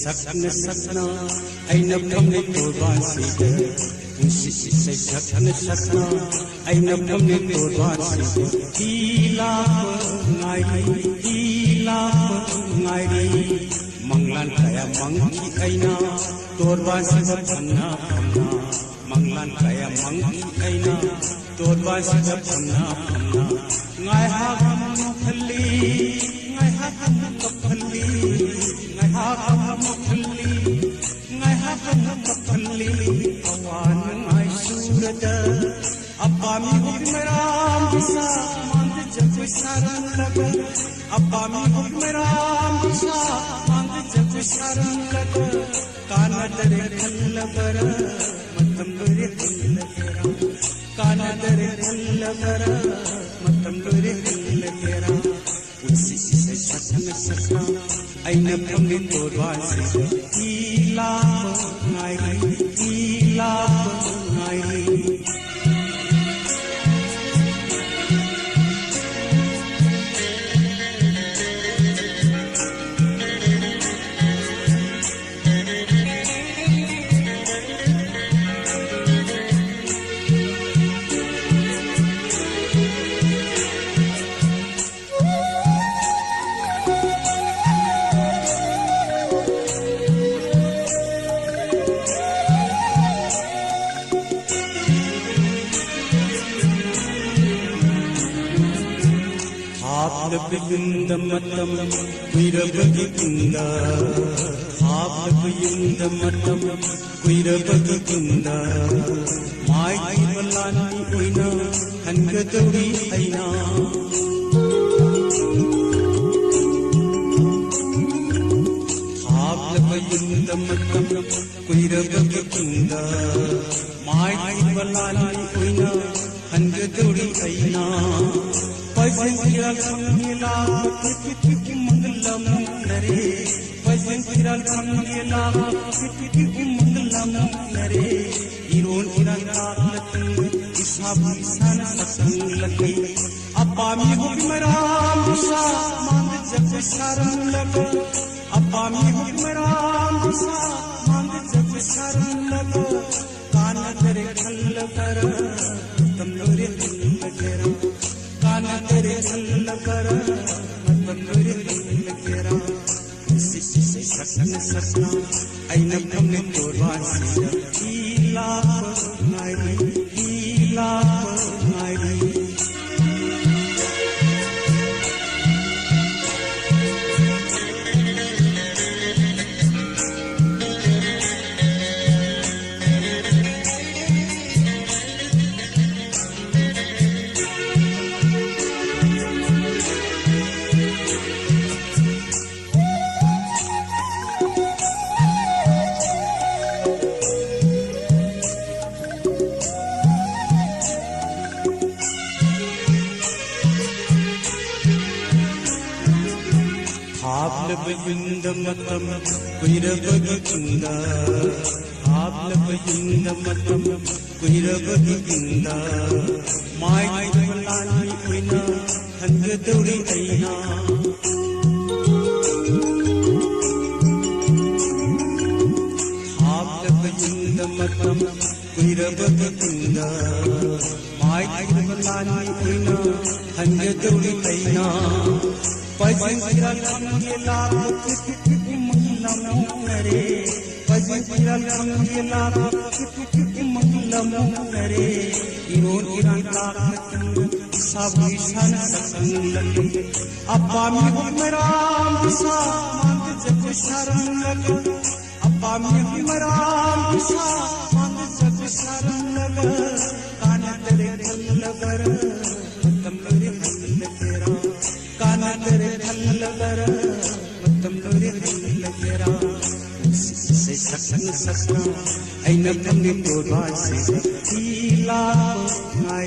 sakna sakna aina phamne torba se si sakna sakna aina phamne torba se tila ngai manglan kaya mangki aina torba se phamna manglan kaya mangki aina torba se phamna ngai ha khali ngai ha khali ngai ha khali awan ngai surada apami hukmeram bisa mand jag saran laga apami hukmeram bisa mand jag saran laga kana dare khallabara matam lore khallabara kana dare khallabara matam lore khallabara usi se sakna sakna aina phamne torba se tila ngai Abdabinda matam kuirabagi kunda Abdabinda matam kuirabagi kunda Mai balani oina hangaduri aina Abdabinda matam kuirabagi kunda Mai balani oina hangaduri aina Pajankiral samhela kiti mangalam nare Pajankiral samhela kiti mangalam nare Iron iran raatlatin ishab isan satang lagi Apami hukmeram bisa mand jag saran laga Apami hukmeram bisa mand jag saran laga Kana dare khallabara tam lore khallabara kana tere khallabara matam lore khallabara si sakna sakna aina phamne torba se tila ngai Abdabinda matam kuirabagi kunda Abdabinda matam kuirabagi kunda Mai balani oina hangaduri aina Abdabinda matam kuirabagi kunda Mai balani oina hangaduri aina Pajankiral samhela kiti mangalam nare Pajankiral samhela kiti mangalam nare Iron iran raatlatin ishab isan satang lagi Apami hukmeram bisa mand jag saran laga Apami hukmeram bisa mand jag saran laga Kana dare khallabara matam lore khallabara kana tere khallabara matam lore khallabara se sakna sakna aina phamne torba se tila ngai